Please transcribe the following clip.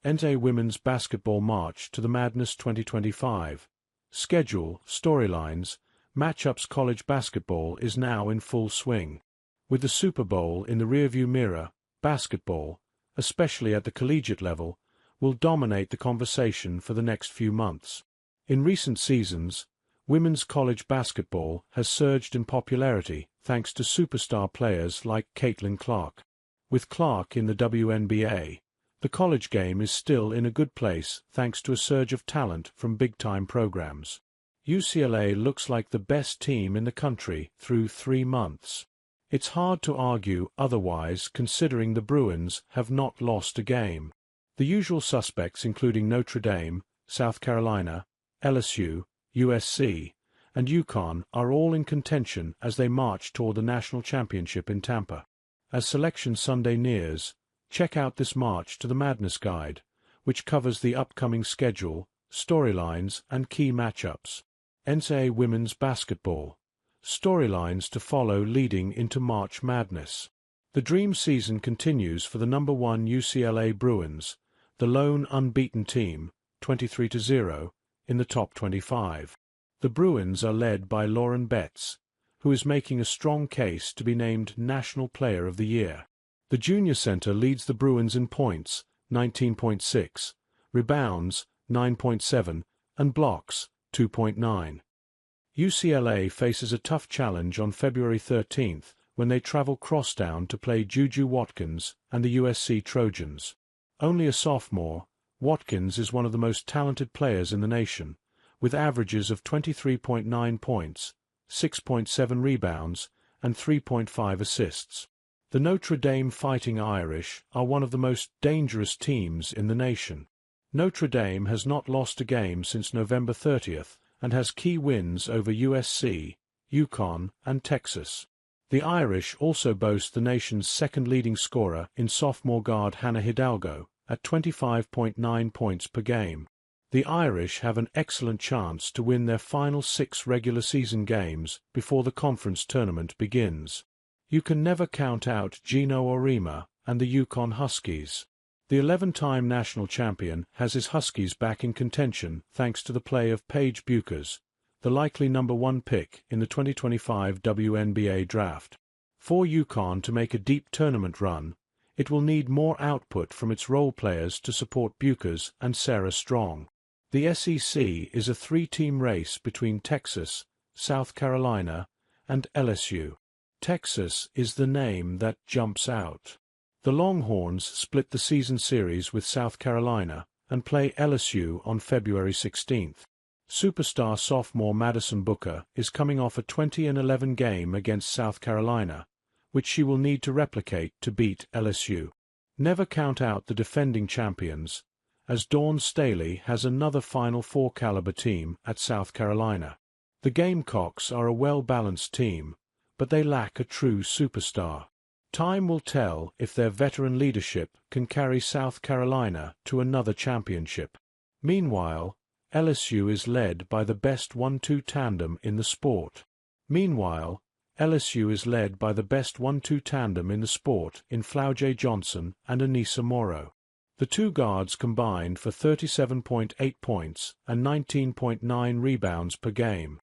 ncaa Women's Basketball March to the Madness 2025. Schedule, storylines, matchups. College basketball is now in full swing. With the Super Bowl in the rearview mirror, basketball, especially at the collegiate level, will dominate the conversation for the next few months. In recent seasons, women's college basketball has surged in popularity thanks to superstar players like Caitlin Clark. With Clark in the WNBA, the college game is still in a good place thanks to a surge of talent from big-time programs. UCLA looks like the best team in the country through 3 months. It's hard to argue otherwise considering the Bruins have not lost a game. The usual suspects including Notre Dame, South Carolina, LSU, USC, and UConn are all in contention as they march toward the national championship in Tampa. As Selection Sunday nears, check out this March to the Madness guide, which covers the upcoming schedule, storylines, and key matchups. ncaa Women's Basketball. Storylines to follow leading into March Madness. The dream season continues for the #1 UCLA Bruins, the lone unbeaten team, 23-0, in the top 25. The Bruins are led by Lauren Betts, who is making a strong case to be named National Player of the Year. The junior center leads the Bruins in points, 19.6, rebounds, 9.7, and blocks, 2.9. UCLA faces a tough challenge on February 13th when they travel crosstown to play Juju Watkins and the USC Trojans. Only a sophomore, Watkins is one of the most talented players in the nation, with averages of 23.9 points, 6.7 rebounds, and 3.5 assists. The Notre Dame Fighting Irish are one of the most dangerous teams in the nation. Notre Dame has not lost a game since November 30th and has key wins over USC, UConn, and Texas. The Irish also boast the nation's second leading scorer in sophomore guard Hannah Hidalgo at 25.9 points per game. The Irish have an excellent chance to win their final 6 regular season games before the conference tournament begins. You can never count out Gino Auriemma and the UConn Huskies. The 11-time national champion has his Huskies back in contention thanks to the play of Paige Bueckers, the likely #1 pick in the 2025 WNBA draft. For UConn to make a deep tournament run, it will need more output from its role players to support Bueckers and Sarah Strong. The SEC is a 3-team race between Texas, South Carolina, and LSU. Texas is the name that jumps out. The Longhorns split the season series with South Carolina and play LSU on February 16th. Superstar sophomore Madison Booker is coming off a 20-11 game against South Carolina, which she will need to replicate to beat LSU. Never count out the defending champions, as Dawn Staley has another Final Four caliber team at South Carolina. The Gamecocks are a well-balanced team, but they lack a true superstar. Time will tell if their veteran leadership can carry South Carolina to another championship. Meanwhile, LSU is led by the best 1-2 tandem in the sport. In Flau'jae Johnson and Anissa Morrow. The two guards combined for 37.8 points and 19.9 rebounds per game.